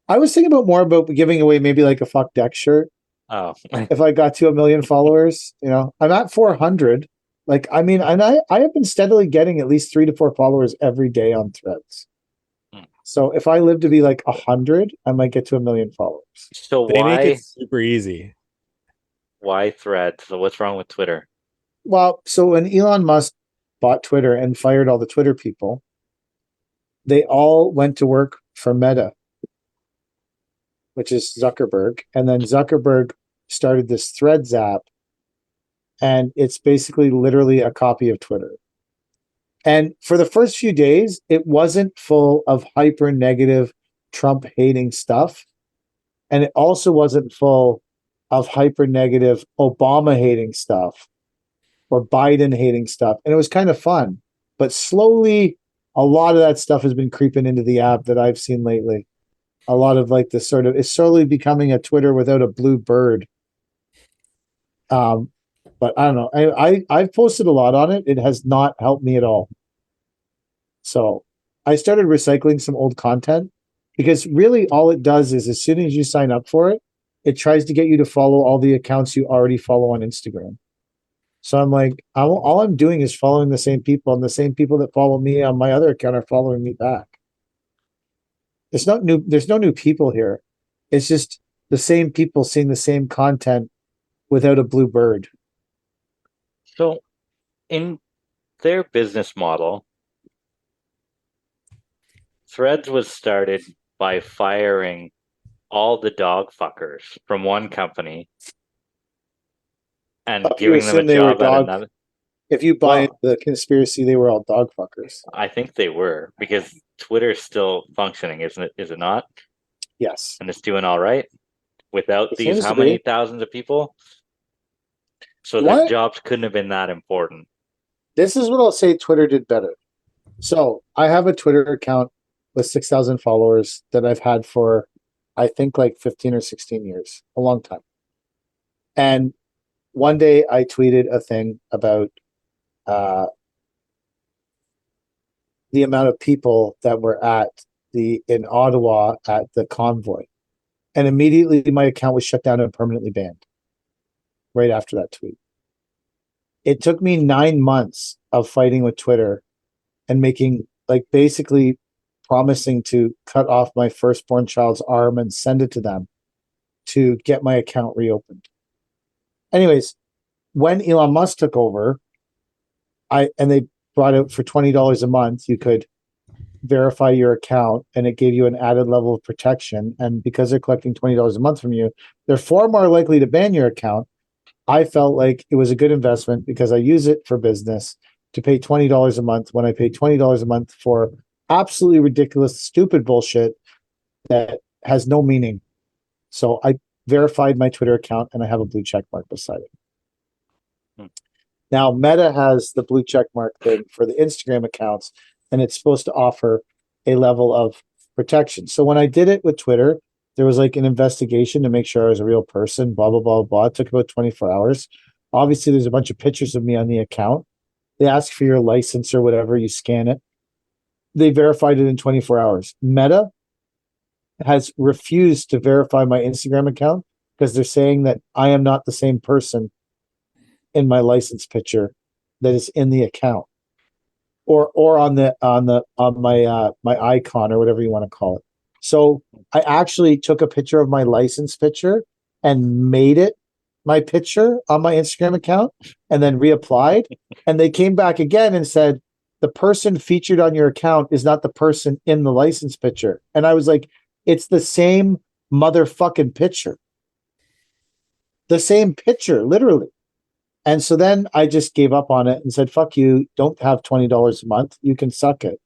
I was thinking about giving away maybe like a fuck deck shirt. Oh, If I got to 1 million followers, I'm at 400. Like, I mean, and I have been steadily getting at least 3 to 4 followers every day on Threads. Hmm. So if I live to be like 100, I might get to 1 million followers. so They make why it super easy. Threads? So what's wrong with Twitter? Well, so when Elon Musk bought Twitter and fired all the Twitter people, they all went to work for Meta, which is Zuckerberg. And then Zuckerberg started this Threads app, and it's basically literally a copy of Twitter. And for the first few days, it wasn't full of hyper negative Trump hating stuff. And it also wasn't full of hyper negative Obama hating stuff or Biden hating stuff. And it was kind of fun. But slowly, a lot of that stuff has been creeping into the app that I've seen lately. A lot of like this sort of, it's slowly becoming a Twitter without a blue bird. But I don't know. I've posted a lot on it. It has not helped me at all. So I started recycling some old content because really all it does is as soon as you sign up for it, it tries to get you to follow all the accounts you already follow on Instagram. So I'm like, all I'm doing is following the same people, and the same people that follow me on my other account are following me back. There's no new people here. It's just the same people seeing the same content without a blue bird. So in their business model, Threads was started by firing all the dog fuckers from one company and You giving them a assume they were job at dog- another. If you buy Well- the conspiracy, they were all dog fuckers. I think they were, because Twitter's still functioning, isn't it? Is it not? Yes. And it's doing all right without It these seems how to many be. thousands of people? So What? their jobs couldn't have been that important. This is what I'll say Twitter did better. So I have a Twitter account with 6,000 followers that I've had for, I think, like 15 or 16 years, a long time. And one day I tweeted a thing about uh, the amount of people that were in Ottawa at the convoy. And immediately my account was shut down and permanently banned right after that tweet. It took me 9 months of fighting with Twitter and making, like, basically promising to cut off my firstborn child's arm and send it to them to get my account reopened. Anyways, when Elon Musk took over, they brought out for $20 a month, you could verify your account and it gave you an added level of protection. And because they're collecting $20 a month from you, they're far more likely to ban your account. I felt like it was a good investment because I use it for business to pay $20 a month when I pay $20 a month for absolutely ridiculous, stupid bullshit that has no meaning. So I verified my Twitter account and I have a blue check mark beside it. Now, Meta has the blue check mark thing for the Instagram accounts, and it's supposed to offer a level of protection. So when I did it with Twitter, there was like an investigation to make sure I was a real person, blah, blah, blah, blah. It took about 24 hours. Obviously, there's a bunch of pictures of me on the account. They ask for your license or whatever, you scan it. They verified it in 24 hours. Meta has refused to verify my Instagram account because they're saying that I am not the same person in my license picture that is in the account or on my icon or whatever you want to call it. So I actually took a picture of my license picture and made it my picture on my Instagram account and then reapplied. And they came back again and said, the person featured on your account is not the person in the license picture. And I was like, it's the same motherfucking picture. The same picture, literally. And so then I just gave up on it and said, fuck you, don't have $20 a month. You can suck it.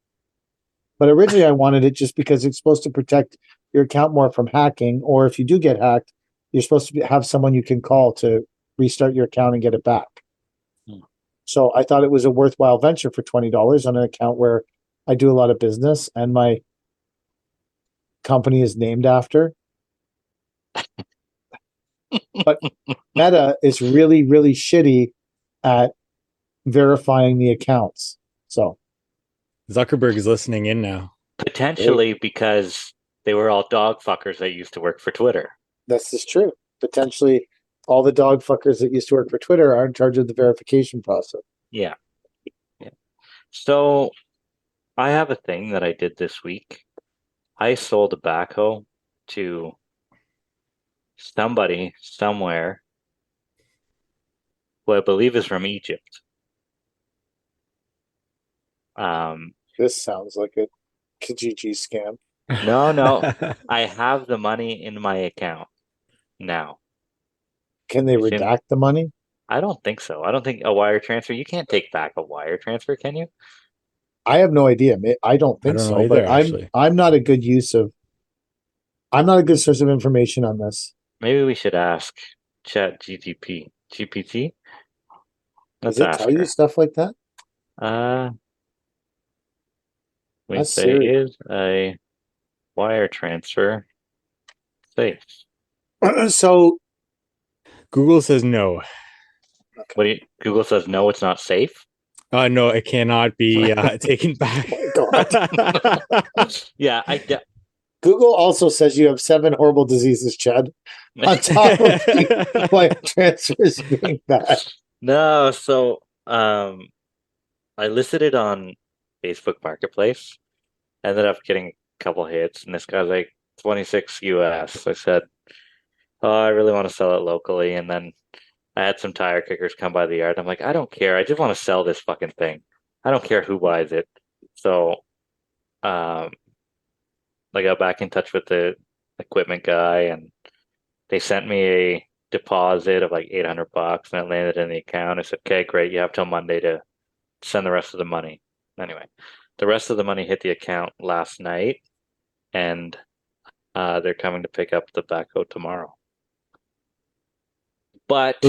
But originally I wanted it just because it's supposed to protect your account more from hacking. Or if you do get hacked, you're supposed to have someone you can call to restart your account and get it back. So I thought it was a worthwhile venture for $20 on an account where I do a lot of business and my company is named after. But Meta is really, really shitty at verifying the accounts. So Zuckerberg is listening in now. Potentially because they were all dog fuckers that used to work for Twitter. This is true. Potentially all the dog fuckers that used to work for Twitter are in charge of the verification process. Yeah. So I have a thing that I did this week. I sold a backhoe to somebody somewhere who I believe is from Egypt. This sounds like a Kijiji scam. No. I have the money in my account now. Can they redact the money? I don't think so. I don't think a wire transfer, you can't take back a wire transfer, can you? I have no idea. I don't think know so, either, but actually. I'm not a good source of information on this. Maybe we should ask Chat GPT. Does it tell you stuff like that? We That's say, serious. is a wire transfer safe? So Google says no. Google says no, it's not safe. No, it cannot be taken back. Oh my God. Yeah, Google also says you have 7 horrible diseases, Chad. On top of wire transfers being bad. No, so I listed it on Facebook Marketplace. Ended up getting a couple hits, and this guy's like 26 US. I said, "Oh, I really want to sell it locally." And then I had some tire kickers come by the yard. I'm like, I don't care. I just want to sell this fucking thing. I don't care who buys it. So, I got back in touch with the equipment guy, and they sent me a deposit of like $800, and it landed in the account. I said, "Okay, great. You have till Monday to send the rest of the money." Anyway, the rest of the money hit the account last night, and they're coming to pick up the backhoe tomorrow. But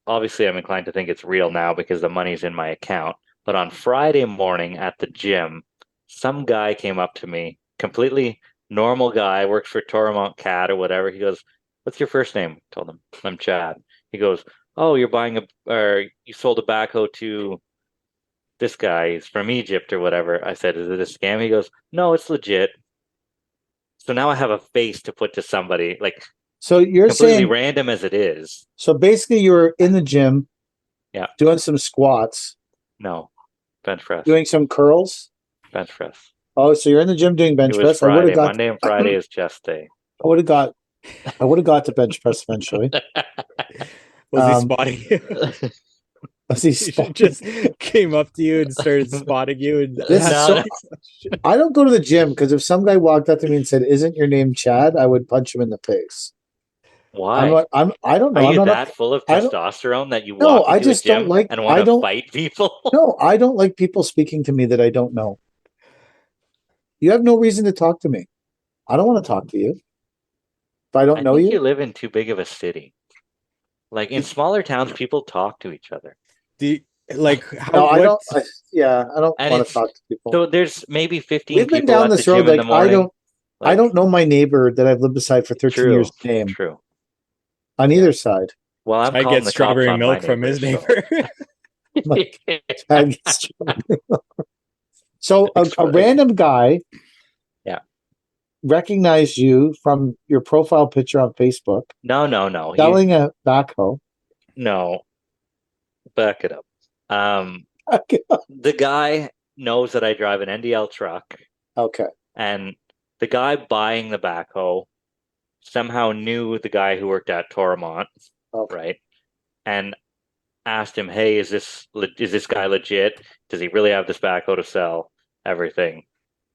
obviously I'm inclined to think it's real now because the money's in my account. But on Friday morning at the gym, some guy came up to me, completely normal guy, works for Toromont Cat or whatever. He goes, "What's your first name?" I told him, "I'm Chad." He goes, "Oh, or you sold a backhoe to this guy. He's from Egypt or whatever." I said, "Is it a scam?" He goes, "No, it's legit." So now I have a face to put to somebody, like So you're completely saying, random as it is. so basically you were in the gym, Yeah. doing some squats, No, bench press. doing some curls. Bench press. Oh, so you're in the gym doing It bench was press. I would Friday. have got, Monday and Friday is chest day. I would have got, I would have got to bench press eventually. Was he Um, spotting you? Was he He spot- just came up to you and started spotting you. And This is No, so- I don't go to the gym because if some guy walked up to me and said, "Isn't your name Chad?" I would punch him in the face. why? I don't know. Are I'm you not that full of I don't- testosterone that you No, walk I into a just don't gym like- and I want to don't- fight people? No, I don't like people speaking to me that I don't know. You have no reason to talk to me. I don't want to talk to you. If I don't I know think you, you live in too big of a city. Like in smaller towns, people talk to each other. do you, like how? no, I what, don't. I don't And want it's- to talk to people. So there's maybe 15 We've been people down at the this road. gym in Like the morning. I don't know my neighbor that I've lived beside for 13 True, years' name true. on either side. Well, I'm I calling get the cops strawberry on milk my from his neighbors, neighbor. Chad gets so That's a right. random guy, Yeah. recognized you from your profile picture on Facebook, No. selling a backhoe. No. Back it up. The guy knows that I drive an NDL truck, Okay. and the guy buying the backhoe somehow knew the guy who worked at Toromont, Okay. right? And asked him, "Hey, is this guy legit? Does he really have this backhoe to sell?" Everything,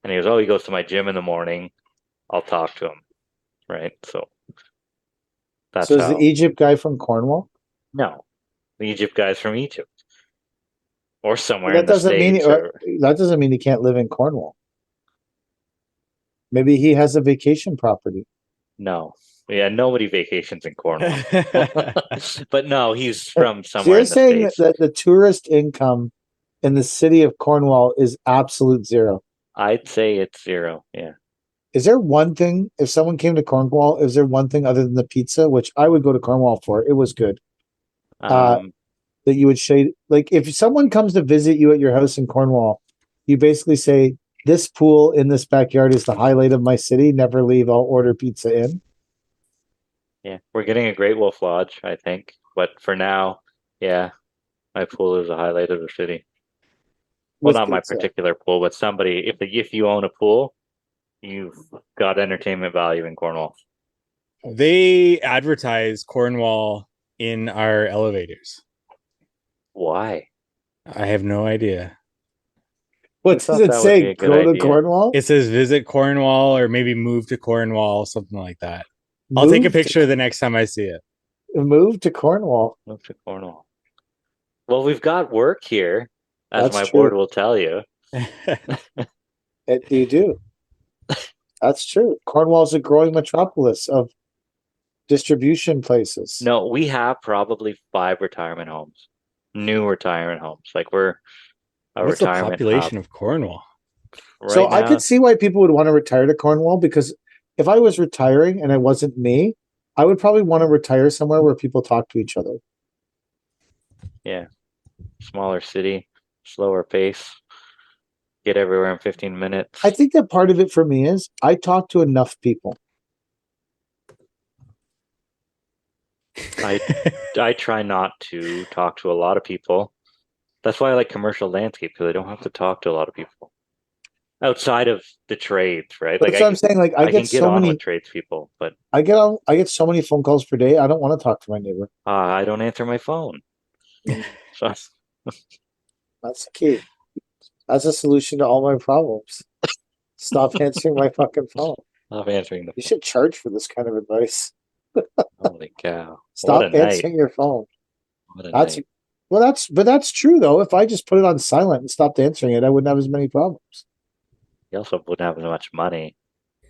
and he goes, "Oh, he goes to my gym in the morning. I'll talk to him." Right. So that's So is how. the Egypt guy from Cornwall? No, the Egypt guy's from Egypt or somewhere That in the doesn't mean States. Or that doesn't mean he can't live in Cornwall. Maybe he has a vacation property. no, yeah, nobody vacations in Cornwall. But no, he's from So somewhere you're in the saying States. that the tourist income in the city of Cornwall is absolute zero. I'd say it's zero. Yeah. Is there one thing, if someone came to Cornwall, is there one thing other than the pizza, which I would go to Cornwall for? It was good. That you would say, like, if someone comes to visit you at your house in Cornwall, you basically say, "This pool in this backyard is the highlight of my city. Never leave. I'll order pizza in." Yeah, we're getting a Great Wolf Lodge, I think. But for now, yeah, my pool is a highlight of the city. Well, With not my pizza. particular pool, but somebody. If you own a pool, you've got entertainment value in Cornwall. They advertise Cornwall in our elevators. Why? I have no idea. What thought does it that would be say? a good Go to idea. Cornwall? It says visit Cornwall or maybe move to Cornwall, something like that. I'll take a Move to- picture the next time I see it. Move to Cornwall. Move to Cornwall. Well, we've got work here, as That's my true. board will tell you. You do. That's true. Cornwall's a growing metropolis of distribution places. No, we have probably 5 retirement homes, new retirement homes. Like we're a What's the retirement population hub. of Cornwall? Right So I now, could see why people would want to retire to Cornwall, because if I was retiring and it wasn't me, I would probably want to retire somewhere where people talk to each other. smaller city, slower pace, get everywhere in 15 minutes. I think that part of it for me is I talk to enough people. I try not to talk to a lot of people. That's why I like commercial landscape, because I don't have to talk to a lot of people outside of the trades, right? But Like that's what I'm saying. Like I I can get get so on many, with tradespeople, but I get so many phone calls per day. I don't want to talk to my neighbor. I don't answer my phone. So That's the key. That's a solution to all my problems. Stop answering my fucking phone. I'm answering the You phone. should charge for this kind of advice. Holy cow. Stop What a night. answering your phone. What a That's night. but that's true though. If I just put it on silent and stopped answering it, I wouldn't have as many problems. You also wouldn't have as much money.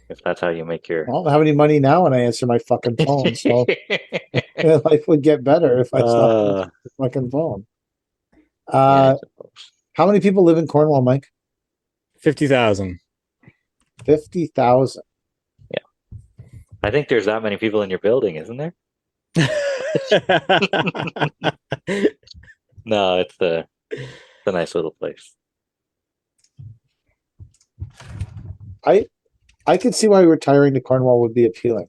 if that's how you make your. I don't have any money now when I answer my fucking phone, so life would get better if I stopped answering my fucking phone. Yeah, I suppose. How many people live in Cornwall, Mike? 50,000. 50,000. I think there's that many people in your building, isn't there? No, it's a nice little place. I could see why retiring to Cornwall would be appealing.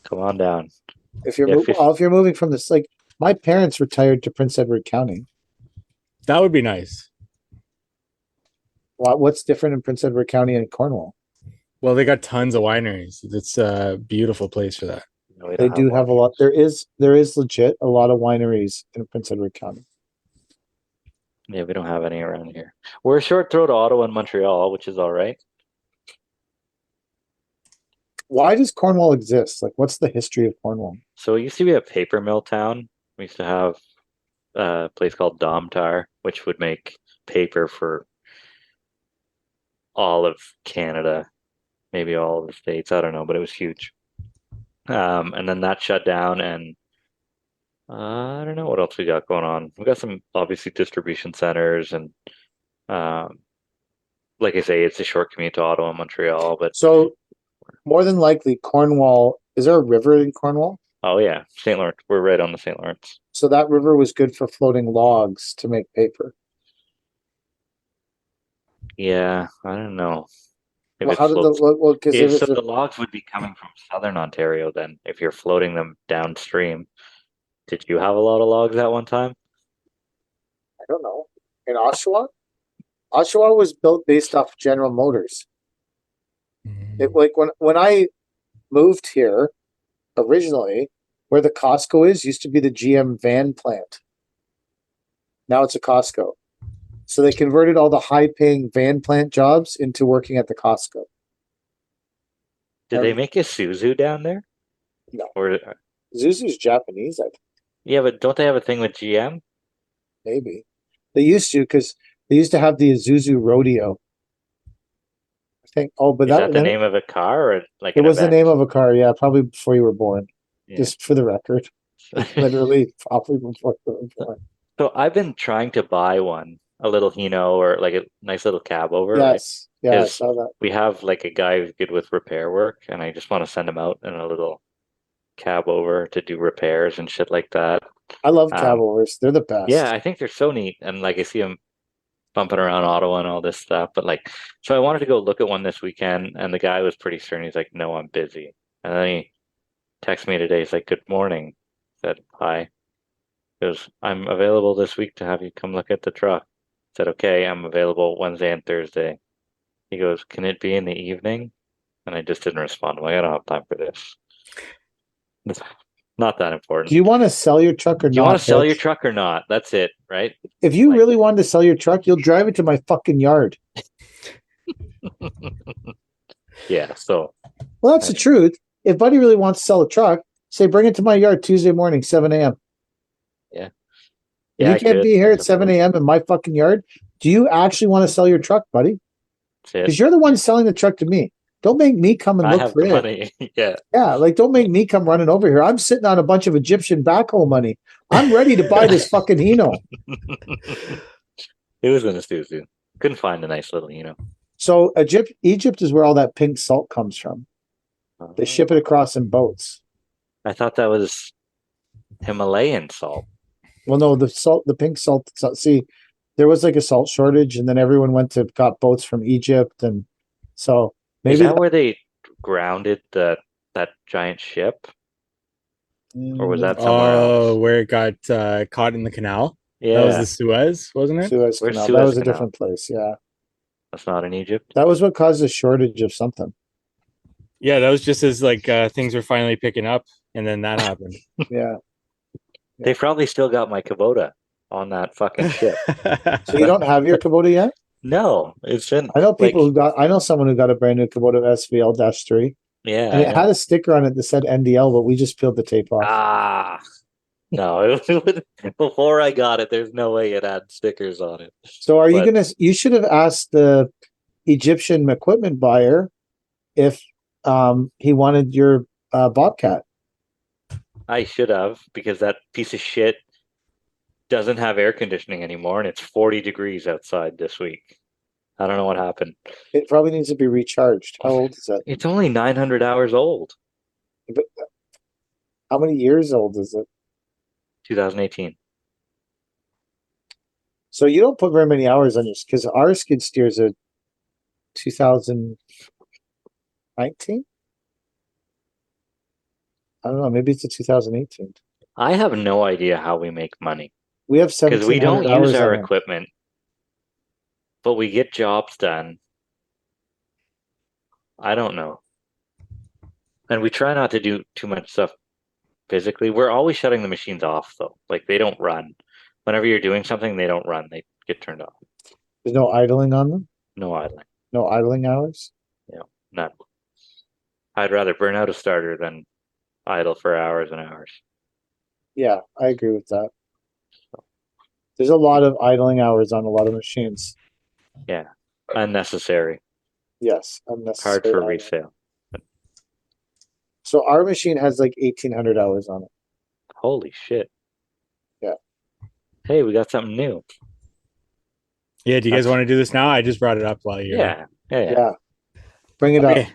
Come on down. If you're Yeah, if you're moving from this, like my parents retired to Prince Edward County. That would be nice. What's different in Prince Edward County and Cornwall? Well, they got tons of wineries. It's a beautiful place for that. No, we They don't do have a one. lot. There is legit a lot of wineries in Prince Edward County. Yeah, we don't have any around here. We're a short throw to Ottawa and Montreal, which is all right. Why does Cornwall exist? Like, what's the history of Cornwall? So it used to be a paper mill town. We used to have a place called Domtar, which would make paper for all of Canada, maybe all of the states. I don't know, but it was huge. And then that shut down, and I don't know what else we got going on. We got some obviously distribution centers, and like I say, it's a short commute to Ottawa and Montreal. But So, more than likely, Cornwall. Is there a river in Cornwall? oh yeah, St. Lawrence. We're right on the St. Lawrence. So that river was good for floating logs to make paper. Yeah, I don't know. If Well, it how did the floats, well? Because if so it's the logs would be coming from southern Ontario. Then, if you're floating them downstream, did you have a lot of logs at one time? I don't know, in Oshawa. Oshawa was built based off General Motors. It like when I moved here originally, where the Costco is used to be the GM van plant. Now it's a Costco. So they converted all the high-paying van plant jobs into working at the Costco. Did they make a Isuzu down there? No. Or Zuzu's Japanese, I think. yeah, but don't they have a thing with GM? Maybe. They used to because they used to have the Isuzu Rodeo. I think. Oh, but Is that the then name of a car or like it an was the event? name of a car. Yeah, probably before you were born. Yeah. Just for the record, literally, probably before you were born. So I've been trying to buy one, a little Hino or like a nice little cab over. Yes, yeah, I Because saw that. we have like a guy who's good with repair work, and I just want to send him out in a little cab over to do repairs and shit like that. I love cab overs. They're the best. Yeah, I think they're so neat, and like I see him bumping around Ottawa and all this stuff. But like, so I wanted to go look at one this weekend, and the guy was pretty stern. He's like, "No, I'm busy." And then he texted me today. He's like, "Good morning." I said, "Hi." He goes, "I'm available this week to have you come look at the truck." I said, "Okay, I'm available Wednesday and Thursday." He goes, "Can it be in the evening?" And I just didn't respond. I'm like, I don't have time for this. It's not that important. Do you want to sell your truck or not? Do you want to sell your Hitch? truck or not? That's it, right? If you Like- really wanted to sell your truck, you'll drive it to my fucking yard. Yeah, so Well, that's the truth. If Buddy really wants to sell a truck, say bring it to my yard Tuesday morning, 7 a.m. yeah. If Yeah, you I can't could, be here I at 7 suppose. a.m. in my fucking yard, do you actually want to sell your truck, buddy? That's it. Because you're the one selling the truck to me. Don't make me come and I look have for the it. money. Yeah. Yeah, like don't make me come running over here. I'm sitting on a bunch of Egyptian backhoe money. I'm ready to buy this fucking Hino. It was in a Suzu. Couldn't find a nice little, So Egypt is where all that pink salt comes from. They ship it across in boats. I thought that was Himalayan salt. Well, no, the pink salt. See, there was like a salt shortage, and then everyone got boats from Egypt, and so Is maybe that where they grounded that giant ship? Or was that somewhere else? Where it got caught in the canal? Yeah. That was the Suez, wasn't it? Suez Where's Canal? Suez That was a Canal? different place. Yeah, That's not in Egypt. that was what caused a shortage of something. Yeah, that was just as like things were finally picking up, and then that happened. Yeah. They probably still got my Kubota on that fucking ship. So you don't have your Kubota yet? No, it's been. I know people like, who got. I know someone who got a brand new Kubota SVL-3, Yeah. and I it know. had a sticker on it that said NDL, but we just peeled the tape off. Ah. No, before I got it, there's no way it had stickers on it. So are you but- gonna? You should have asked the Egyptian equipment buyer if he wanted your Bobcat. I should have, because that piece of shit doesn't have air conditioning anymore, and it's 40 degrees outside this week. I don't know what happened. It probably needs to be recharged. How old is that? It's only 900 hours old. But how many years old is it? 2018. So you don't put very many hours on yours, because our skid steers are 2019. I don't know. Maybe it's a 2018. I have no idea how we make money, We have because we 1,700 don't use hours our on it. equipment, but we get jobs done. I don't know. And we try not to do too much stuff physically. We're always shutting the machines off, though. Like, they don't run. Whenever you're doing something, they don't run. They get turned off. There's no idling on them. No idling. No idling hours. None. I'd rather burn out a starter than idle for hours and hours. Yeah, I agree with that. There's a lot of idling hours on a lot of machines. Unnecessary. Yes, unnecessary. Hard for idling. resale. So our machine has like 1,800 hours on it. Holy shit. Yeah. Hey, we got something new. Yeah, do you guys want to do this now? I just brought it up while you're Yeah. Yeah. Bring it up. Okay.